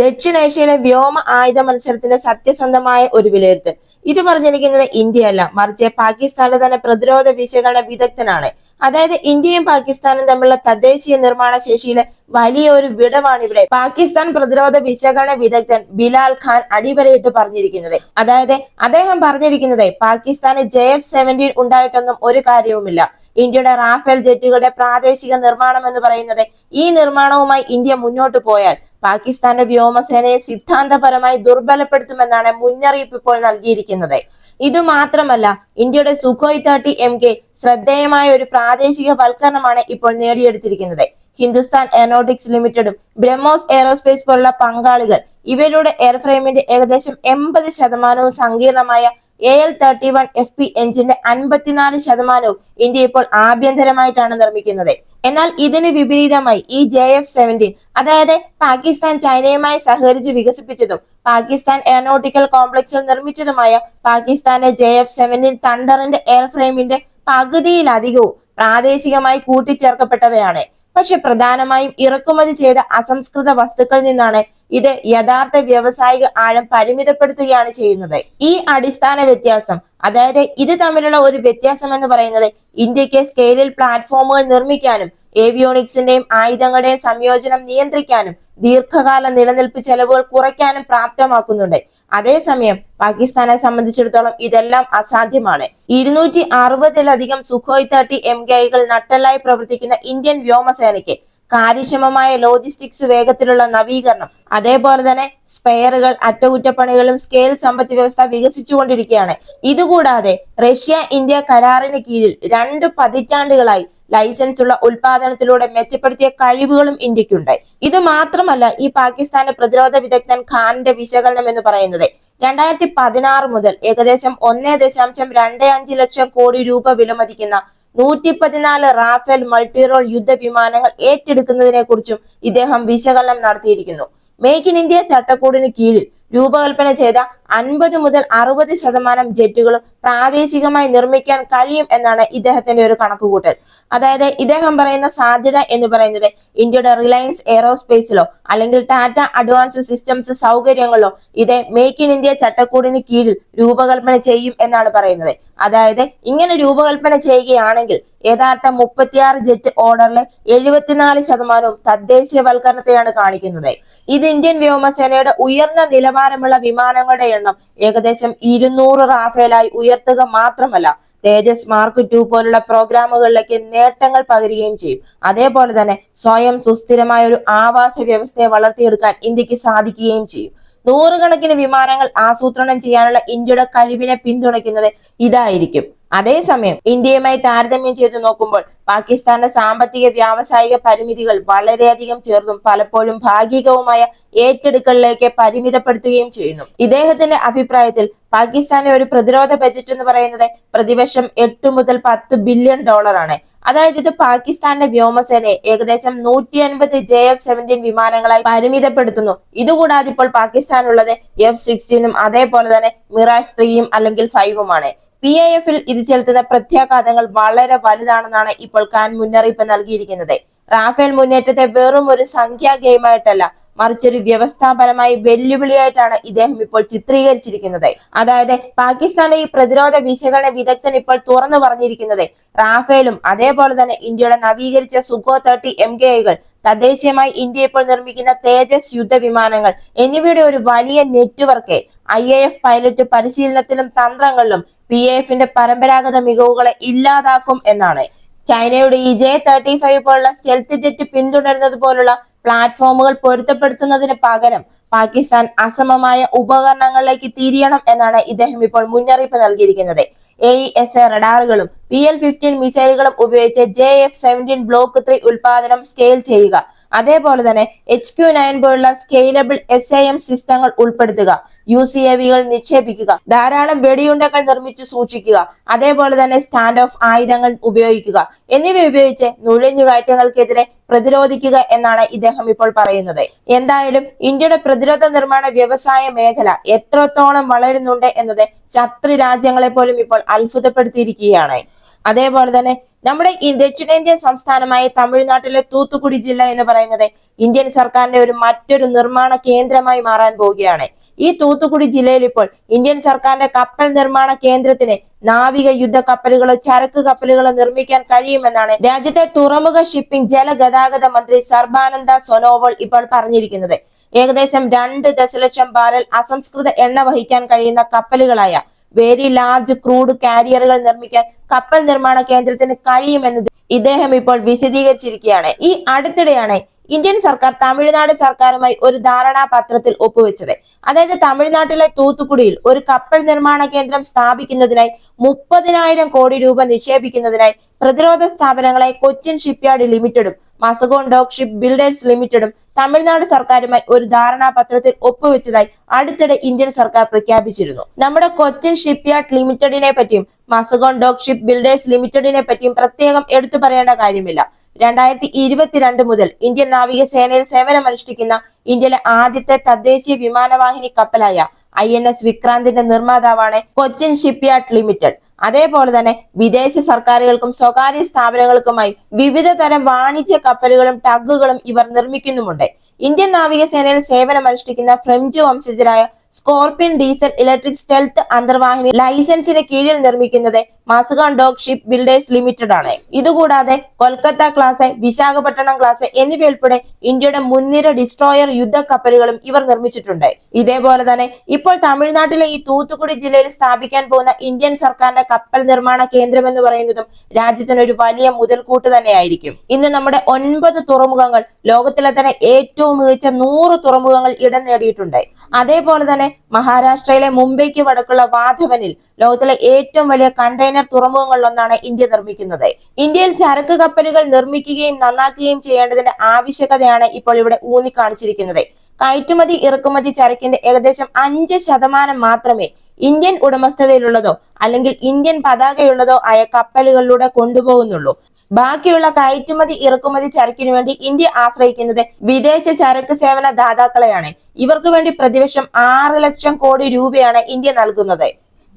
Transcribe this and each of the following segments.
ദക്ഷിണേഷ്യയിലെ വ്യോമ ആയുധ മത്സരത്തിന്റെ സത്യസന്ധമായ ഒരു വിലയിരുത്തൽ. ഇത് പറഞ്ഞിരിക്കുന്നത് ഇന്ത്യയല്ല, മറിച്ച് പാകിസ്ഥാനിലെ തന്നെ പ്രതിരോധ വിശകലന വിദഗ്ധനാണ്. അതായത് ഇന്ത്യയും പാകിസ്ഥാനും തമ്മിലുള്ള തദ്ദേശീയ നിർമ്മാണ ശേഷിയിലെ വലിയ ഒരു വിടവാണ് ഇവിടെ പാകിസ്ഥാൻ പ്രതിരോധ വിശകലന വിദഗ്ധൻ ബിലാൽ ഖാൻ അടിവരയിട്ട് പറഞ്ഞിരിക്കുന്നത്. അതായത് അദ്ദേഹം പറഞ്ഞിരിക്കുന്നത് പാകിസ്ഥാന് JF-17 ഉണ്ടായിട്ടൊന്നും ഒരു കാര്യവുമില്ല. ഇന്ത്യയുടെ റാഫേൽ ജെറ്റുകളുടെ പ്രാദേശിക നിർമ്മാണം എന്ന് പറയുന്നത്, ഈ നിർമ്മാണവുമായി ഇന്ത്യ മുന്നോട്ട് പോയാൽ പാകിസ്ഥാന്റെ വ്യോമസേനയെ സിദ്ധാന്തപരമായി ദുർബലപ്പെടുത്തുമെന്നാണ് മുന്നറിയിപ്പ് ഇപ്പോൾ നൽകിയിരിക്കുന്നത്. ഇതുമാത്രമല്ല, ഇന്ത്യയുടെ സുഖോയ് 30 MK ശ്രദ്ധേയമായ ഒരു പ്രാദേശിക വൽക്കരണമാണ് ഇപ്പോൾ നേടിയെടുത്തിരിക്കുന്നത്. ഹിന്ദുസ്ഥാൻ എയറോനോട്ടിക്സ് ലിമിറ്റഡും ബ്രഹ്മോസ് എയറോസ്പേസ് പോലുള്ള പങ്കാളികൾ ഇവരുടെ എയർഫ്രെയിമിന്റെ ഏകദേശം 80% സങ്കീർണമായ AL-31 FP എഞ്ചിന്റെ 54% ഇന്ത്യ ഇപ്പോൾ ആഭ്യന്തരമായിട്ടാണ് നിർമ്മിക്കുന്നത്. എന്നാൽ ഇതിന് വിപരീതമായി ഈ JF-17, അതായത് പാകിസ്ഥാൻ ചൈനയുമായി സഹകരിച്ച് വികസിപ്പിച്ചതും പാകിസ്ഥാൻ എയറോനോട്ടിക്കൽ കോംപ്ലക്സിൽ നിർമ്മിച്ചതുമായ പാകിസ്ഥാന്റെ JF-17 തണ്ടറിന്റെ എയർഫ്രെയിമിന്റെ പകുതിയിലധികവും പ്രാദേശികമായി കൂട്ടിച്ചേർക്കപ്പെട്ടവയാണ്. പക്ഷെ പ്രധാനമായും ഇറക്കുമതി ചെയ്ത അസംസ്കൃത വസ്തുക്കളിൽ നിന്നാണ് ഇത് യഥാർത്ഥ വ്യാവസായിക ആഴം പരിമിതപ്പെടുത്തുകയാണ് ചെയ്യുന്നത്. ഈ അടിസ്ഥാന വ്യത്യാസം, അതായത് ഇത് തമ്മിലുള്ള ഒരു വ്യത്യാസം എന്ന് പറയുന്നത് ഇന്ത്യക്ക് സ്കെയിലിൽ പ്ലാറ്റ്ഫോമുകൾ നിർമ്മിക്കാനും ഏവിയോണിക്സിന്റെയും ആയുധങ്ങളുടെയും സംയോജനം നിയന്ത്രിക്കാനും ദീർഘകാല നിലനിൽപ്പ് ചെലവുകൾ കുറയ്ക്കാനും പ്രാപ്തമാക്കുന്നുണ്ട്. അതേസമയം പാകിസ്ഥാനെ സംബന്ധിച്ചിടത്തോളം ഇതെല്ലാം അസാധ്യമാണ്. 260-ലധികം സുഖോയ് 30 MKകൾ നട്ടെല്ലായി പ്രവർത്തിക്കുന്ന ഇന്ത്യൻ വ്യോമസേനയ്ക്ക് കാര്യക്ഷമമായ ലോജിസ്റ്റിക്സ്, വേഗത്തിലുള്ള നവീകരണം, അതേപോലെ തന്നെ സ്പെയറുകൾ, അറ്റകുറ്റപ്പണികളും സ്കെയിൽ സമ്പദ് വ്യവസ്ഥ വികസിച്ചുകൊണ്ടിരിക്കുകയാണ്. ഇതുകൂടാതെ റഷ്യ ഇന്ത്യ കരാറിന് കീഴിൽ 2 പതിറ്റാണ്ടുകളായി ലൈസൻസ് ഉള്ള ഉൽപാദനത്തിലൂടെ മെച്ചപ്പെടുത്തിയ കഴിവുകളും ഇന്ത്യക്കുണ്ട്. ഇത് മാത്രമല്ല, ഈ പാകിസ്ഥാന്റെ പ്രതിരോധ വിദഗ്ധൻ ഖാന്റെ വിശകലനം എന്ന് പറയുന്നത് 2016 മുതൽ ഏകദേശം 1.25 ലക്ഷം കോടി രൂപ വിലമതിക്കുന്ന 114 റാഫേൽ മൾട്ടി റോൾ യുദ്ധവിമാനങ്ങൾ ഏറ്റെടുക്കുന്നതിനെ കുറിച്ചും ഇദ്ദേഹം വിശകലനം നടത്തിയിരിക്കുന്നു. മേക്ക് ഇൻ ഇന്ത്യ ചട്ടക്കൂടിന് കീഴിൽ രൂപകൽപ്പന ചെയ്ത 50 മുതൽ 60% ജെറ്റുകളും പ്രാദേശികമായി നിർമ്മിക്കാൻ കഴിയും എന്നാണ് ഇദ്ദേഹത്തിന്റെ ഒരു കണക്കുകൂട്ടൽ. അതായത് ഇദ്ദേഹം പറയുന്ന സാധ്യത എന്ന് പറയുന്നത് ഇന്ത്യയുടെ റിലയൻസ് എയറോസ്പേസിലോ അല്ലെങ്കിൽ ടാറ്റ അഡ്വാൻസ്ഡ് സിസ്റ്റംസ് സൗകര്യങ്ങളിലോ ഇത് മേക്ക് ഇൻ ഇന്ത്യ ചട്ടക്കൂടിന് കീഴിൽ രൂപകൽപ്പന ചെയ്യും എന്നാണ് പറയുന്നത്. അതായത് ഇങ്ങനെ രൂപകൽപ്പന ചെയ്യുകയാണെങ്കിൽ യഥാർത്ഥ 36 ജെറ്റ് ഓർഡറിലെ 74% തദ്ദേശീയവൽക്കരണത്തെയാണ് കാണിക്കുന്നത്. ഇത് ഇന്ത്യൻ വ്യോമസേനയുടെ ഉയർന്ന നിലവാരമുള്ള വിമാനങ്ങളുടെ എണ്ണം ഏകദേശം 200 റാഫേലായി ഉയർത്തുക മാത്രമല്ല, തേജസ് മാർക്ക് 2 പോലുള്ള പ്രോഗ്രാമുകളിലേക്ക് നേട്ടങ്ങൾ പകരുകയും ചെയ്യും. അതേപോലെ തന്നെ സ്വയം സുസ്ഥിരമായ ഒരു ആവാസ വ്യവസ്ഥയെ വളർത്തിയെടുക്കാൻ ഇന്ത്യക്ക് സാധിക്കുകയും ചെയ്യും. നൂറുകണക്കിന് വിമാനങ്ങൾ ആസൂത്രണം ചെയ്യാനുള്ള ഇന്ത്യയുടെ കഴിവിനെ പിന്തുണയ്ക്കുന്നത് ഇതായിരിക്കും. അതേസമയം ഇന്ത്യയുമായി താരതമ്യം ചെയ്തു നോക്കുമ്പോൾ പാകിസ്ഥാന്റെ സാമ്പത്തിക വ്യാവസായിക പരിമിതികൾ വളരെയധികം ചേർന്നും പലപ്പോഴും ഭാഗികവുമായ ഏറ്റെടുക്കലിലേക്ക് പരിമിതപ്പെടുത്തുകയും ചെയ്യുന്നു. ഇദ്ദേഹത്തിന്റെ അഭിപ്രായത്തിൽ പാകിസ്ഥാന്റെ ഒരു പ്രതിരോധ ബജറ്റ് എന്ന് പറയുന്നത് പ്രതിവർഷം 8 മുതൽ 10 ബില്യൺ ഡോളറാണ്. അതായത് ഇത് പാകിസ്ഥാന്റെ വ്യോമസേനയെ ഏകദേശം 150 JF-17 വിമാനങ്ങളായി പരിമിതപ്പെടുത്തുന്നു. ഇതുകൂടാതെ ഇപ്പോൾ പാകിസ്ഥാനുള്ളത് F-16ഉം അതേപോലെ തന്നെ മിറാജ് 3ഉം അല്ലെങ്കിൽ 5ഉമാണ്. PIF-ൽ ഇത് ചെലുത്തുന്ന പ്രത്യാഘാതങ്ങൾ വളരെ വലുതാണെന്നാണ് ഇപ്പോൾ ഖാൻ മുന്നറിയിപ്പ് നൽകിയിരിക്കുന്നത്. റാഫേൽ മുന്നേറ്റത്തെ വെറും ഒരു സംഖ്യാ ഗെയിമായിട്ടല്ല, മറിച്ചൊരു വ്യവസ്ഥാപരമായി വെല്ലുവിളിയായിട്ടാണ് ഇദ്ദേഹം ഇപ്പോൾ ചിത്രീകരിച്ചിരിക്കുന്നത്. അതായത് പാകിസ്ഥാന്റെ ഈ പ്രതിരോധ വിശകലന വിദഗ്ധൻ ഇപ്പോൾ തുറന്നു പറഞ്ഞിരിക്കുന്നത് റാഫേലും അതേപോലെ തന്നെ ഇന്ത്യയുടെ നവീകരിച്ച സുഖോ 30 MKകൾ, തദ്ദേശീയമായി ഇന്ത്യ ഇപ്പോൾ നിർമ്മിക്കുന്ന തേജസ് യുദ്ധവിമാനങ്ങൾ എന്നിവയുടെ ഒരു വലിയ നെറ്റ്വർക്ക് IAF പൈലറ്റ് പരിശീലനത്തിലും തന്ത്രങ്ങളിലും PIF-ന്റെ പരമ്പരാഗത മികവുകളെ ഇല്ലാതാക്കും എന്നാണ്. ചൈനയുടെ ഈ J-35 പോലുള്ള സ്റ്റെൽത്ത് ജെറ്റ് പിന്തുടരുന്നത് പോലുള്ള പ്ലാറ്റ്ഫോമുകൾ പൊരുത്തപ്പെടുത്തുന്നതിന് പകരം പാകിസ്ഥാൻ അസമമായ ഉപകരണങ്ങളിലേക്ക് തിരിയണം എന്നാണ് ഇദ്ദേഹം ഇപ്പോൾ മുന്നറിയിപ്പ് നൽകിയിരിക്കുന്നത്. AESA റഡാറുകളും PL-15 മിസൈലുകളും ഉപയോഗിച്ച് JF-17 ബ്ലോക്ക് 3 ഉൽപാദനം സ്കെയിൽ ചെയ്യുക, അതേപോലെ തന്നെ HQ-9 പോലുള്ള സ്കെയിലബിൾ SAM സിസ്റ്റങ്ങൾ ഉൾപ്പെടുത്തുക, UCAVകൾ നിക്ഷേപിക്കുക, ധാരാളം വെടിയുണ്ടകൾ നിർമ്മിച്ച് സൂക്ഷിക്കുക, അതേപോലെ തന്നെ സ്റ്റാൻഡ് ഓഫ് ആയുധങ്ങൾ ഉപയോഗിക്കുക എന്നിവ ഉപയോഗിച്ച് നുഴഞ്ഞുകയറ്റങ്ങൾക്കെതിരെ പ്രതിരോധിക്കുക എന്നാണ് ഇദ്ദേഹം ഇപ്പോൾ പറയുന്നത്. എന്തായാലും ഇന്ത്യയുടെ പ്രതിരോധ നിർമ്മാണ വ്യവസായ മേഖല എത്രത്തോളം വളരുന്നുണ്ട് എന്നത് ശത്രു രാജ്യങ്ങളെ പോലും ഇപ്പോൾ അത്ഭുതപ്പെടുത്തിയിരിക്കുകയാണ്. അതേപോലെ തന്നെ നമ്മുടെ ഈ ദക്ഷിണേന്ത്യൻ സംസ്ഥാനമായ തമിഴ്നാട്ടിലെ തൂത്തുക്കുടി ജില്ല എന്ന് പറയുന്നത് ഇന്ത്യൻ സർക്കാരിന്റെ മറ്റൊരു നിർമ്മാണ കേന്ദ്രമായി മാറാൻ പോവുകയാണ്. ഈ തൂത്തുക്കുടി ജില്ലയിൽ ഇപ്പോൾ ഇന്ത്യൻ സർക്കാരിന്റെ കപ്പൽ നിർമ്മാണ കേന്ദ്രത്തിന് നാവിക യുദ്ധ കപ്പലുകളോ ചരക്ക് കപ്പലുകളോ നിർമ്മിക്കാൻ കഴിയുമെന്നാണ് രാജ്യത്തെ തുറമുഖ ഷിപ്പിംഗ് ജലഗതാഗത മന്ത്രി സർബാനന്ദ സോനോവാൾ ഇപ്പോൾ പറഞ്ഞിരിക്കുന്നത്. ഏകദേശം 2 ദശലക്ഷം ബാരൽ അസംസ്കൃത എണ്ണ വഹിക്കാൻ കഴിയുന്ന കപ്പലുകളായ വെരി ലാർജ് ക്രൂഡ് കാരിയറുകൾ നിർമ്മിക്കാൻ കപ്പൽ നിർമ്മാണ കേന്ദ്രത്തിന് കഴിയുമെന്നത് ഇദ്ദേഹം ഇപ്പോൾ വിശദീകരിച്ചിരിക്കുകയാണ്. ഈ അടുത്തിടെയാണ് ഇന്ത്യൻ സർക്കാർ തമിഴ്നാട് സർക്കാരുമായി ഒരു ധാരണാപത്രത്തിൽ ഒപ്പുവെച്ചത്. അതായത് തമിഴ്നാട്ടിലെ തൂത്തുക്കുടിയിൽ ഒരു കപ്പൽ നിർമ്മാണ കേന്ദ്രം സ്ഥാപിക്കുന്നതിനായി 30,000 കോടി രൂപ നിക്ഷേപിക്കുന്നതിനായി പ്രതിരോധ സ്ഥാപനങ്ങളെ കൊച്ചിൻ ഷിപ്പ്യാർഡ് ലിമിറ്റഡും മസഗോൺ ഡോക്ക് ഷിപ്പ് ബിൽഡേഴ്സ് ലിമിറ്റഡും തമിഴ്നാട് സർക്കാരുമായി ഒരു ധാരണാപത്രത്തിൽ ഒപ്പുവെച്ചതായി അടുത്തിടെ ഇന്ത്യൻ സർക്കാർ പ്രഖ്യാപിച്ചിരുന്നു. നമ്മുടെ കൊച്ചിൻ ഷിപ്പ്യാർഡ് ലിമിറ്റഡിനെ പറ്റിയും മസഗോൺ ഡോക്ക് ഷിപ്പ് ബിൽഡേഴ്സ് ലിമിറ്റഡിനെ പറ്റിയും പ്രത്യേകം എടുത്തു പറയേണ്ട കാര്യമില്ല. 2022 മുതൽ ഇന്ത്യൻ നാവികസേനയിൽ സേവനമനുഷ്ഠിക്കുന്ന ഇന്ത്യയിലെ ആദ്യത്തെ തദ്ദേശീയ വിമാനവാഹിനി കപ്പലായ INS വിക്രാന്തിന്റെ നിർമ്മാതാവാണ് കൊച്ചിൻ ഷിപ്പ്യാർഡ് ലിമിറ്റഡ്. അതേപോലെ തന്നെ വിദേശ സർക്കാരുകൾക്കും സ്വകാര്യ സ്ഥാപനങ്ങൾക്കുമായി വിവിധ തരം വാണിജ്യ കപ്പലുകളും ടഗുകളും ഇവർ നിർമ്മിക്കുന്നുമുണ്ട്. ഇന്ത്യൻ നാവികസേനയിൽ സേവനമനുഷ്ഠിക്കുന്ന ഫ്രഞ്ച് വംശജരായ സ്കോർപിയൻ ഡീസൽ ഇലക്ട്രിക് സ്റ്റെൽത്ത് അന്തർവാഹിനി ലൈസൻസിന് കീഴിൽ നിർമ്മിക്കുന്നത് Mazagon dock ship builders limited ആണ്. ഇതുകൂടാതെ കൊൽക്കത്ത ക്ലാസ്, വിശാഖപട്ടണം ക്ലാസ് എന്നിവയുൾപ്പെടെ ഇന്ത്യയുടെ മുൻനിര ഡിസ്ട്രോയർ യുദ്ധ കപ്പലുകളും ഇവർ നിർമ്മിച്ചിട്ടുണ്ട്. ഇതേപോലെ തന്നെ ഇപ്പോൾ തമിഴ്നാട്ടിലെ ഈ തൂത്തുക്കുടി ജില്ലയിൽ സ്ഥാപിക്കാൻ പോകുന്ന ഇന്ത്യൻ സർക്കാരിന്റെ കപ്പൽ നിർമ്മാണ കേന്ദ്രം എന്ന് പറയുന്നതും രാജ്യത്തിന് ഒരു വലിയ മുതൽക്കൂട്ട് തന്നെയായിരിക്കും. ഇന്ന് നമ്മുടെ 9 തുറമുഖങ്ങൾ ലോകത്തിലെ തന്നെ ഏറ്റവും മികച്ച 100 തുറമുഖങ്ങൾ ഇടം നേടിയിട്ടുണ്ട്. അതേപോലെ തന്നെ മഹാരാഷ്ട്രയിലെ മുംബൈക്ക് വടക്കുള്ള വാധവനിൽ ലോകത്തിലെ ഏറ്റവും വലിയ കണ്ടെയ്നർ തുറമുഖങ്ങളിലൊന്നാണ് ഇന്ത്യ നിർമ്മിക്കുന്നത്. ഇന്ത്യയിൽ ചരക്ക് കപ്പലുകൾ നിർമ്മിക്കുകയും നന്നാക്കുകയും ചെയ്യേണ്ടതിന്റെ ആവശ്യകതയാണ് ഇപ്പോൾ ഇവിടെ ഊന്നിക്കാണിച്ചിരിക്കുന്നത്. കയറ്റുമതി ഇറക്കുമതി ചരക്കിന്റെ ഏകദേശം 5% മാത്രമേ ഇന്ത്യൻ ഉടമസ്ഥതയിലുള്ളതോ അല്ലെങ്കിൽ ഇന്ത്യൻ പതാകയുള്ളതോ ആയ കപ്പലുകളിലൂടെ കൊണ്ടുപോകുന്നുള്ളൂ. ബാക്കിയുള്ള കയറ്റുമതി ഇറക്കുമതി ചരക്കിനു വേണ്ടി ഇന്ത്യ ആശ്രയിക്കുന്നത് വിദേശ ചരക്ക് സേവന ദാതാക്കളെയാണ്. ഇവർക്ക് വേണ്ടി പ്രതിവർഷം 6 ലക്ഷം കോടി രൂപയാണ് ഇന്ത്യ നൽകുന്നത്.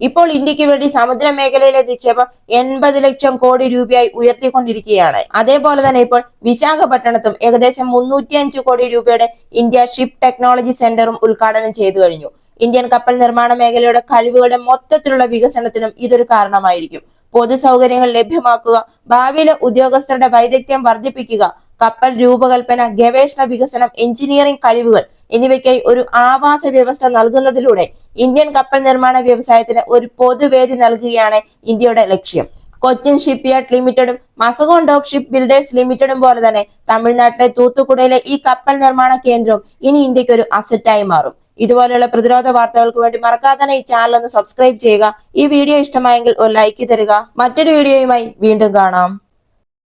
ഇപ്പോൾ ഇന്ത്യക്ക് വേണ്ടി സമുദ്ര മേഖലയിലെ നിക്ഷേപം 80 ലക്ഷം കോടി രൂപയായി ഉയർത്തിക്കൊണ്ടിരിക്കുകയാണ്. അതേപോലെ തന്നെ ഇപ്പോൾ വിശാഖപട്ടണത്തും ഏകദേശം 305 കോടി രൂപയുടെ ഇന്ത്യ ഷിപ്പ് ടെക്നോളജി സെന്ററും ഉദ്ഘാടനം ചെയ്തു കഴിഞ്ഞു. ഇന്ത്യൻ കപ്പൽ നിർമ്മാണ മേഖലയുടെ കഴിവുകളുടെ മൊത്തത്തിലുള്ള വികസനത്തിനും ഇതൊരു കാരണമായിരിക്കും. പൊതുസൗകര്യങ്ങൾ ലഭ്യമാക്കുക, ഭാവിയിലെ ഉദ്യോഗസ്ഥരുടെ വൈദഗ്ധ്യം വർദ്ധിപ്പിക്കുക, കപ്പൽ രൂപകൽപ്പന, ഗവേഷണ വികസനം, എഞ്ചിനീയറിംഗ് കഴിവുകൾ എന്നിവയ്ക്കായി ഒരു ആവാസ വ്യവസ്ഥ നൽകുന്നതിലൂടെ ഇന്ത്യൻ കപ്പൽ നിർമ്മാണ വ്യവസായത്തിന് ഒരു പൊതുവേദി നൽകുകയാണ് ഇന്ത്യയുടെ ലക്ഷ്യം. കൊച്ചിൻ ഷിപ്പ്യാർഡ് ലിമിറ്റഡും മസഗോൺ ഡോക്ക് ഷിപ്പ് ബിൽഡേഴ്സ് ലിമിറ്റഡും പോലെ തന്നെ തമിഴ്നാട്ടിലെ തൂത്തുക്കുടിയിലെ ഈ കപ്പൽ നിർമ്മാണ കേന്ദ്രവും ഇനി ഇന്ത്യക്ക് ഒരു അസറ്റായി മാറും. ഇതുപോലെയുള്ള പ്രതിരോധ വാർത്തകൾക്ക് വേണ്ടി മറക്കാതെ തന്നെ ഈ ചാനൽ ഒന്ന് സബ്സ്ക്രൈബ് ചെയ്യുക. ഈ വീഡിയോ ഇഷ്ടമായെങ്കിൽ ഒരു ലൈക്ക് തരിക. മറ്റൊരു വീഡിയോയുമായി വീണ്ടും കാണാം.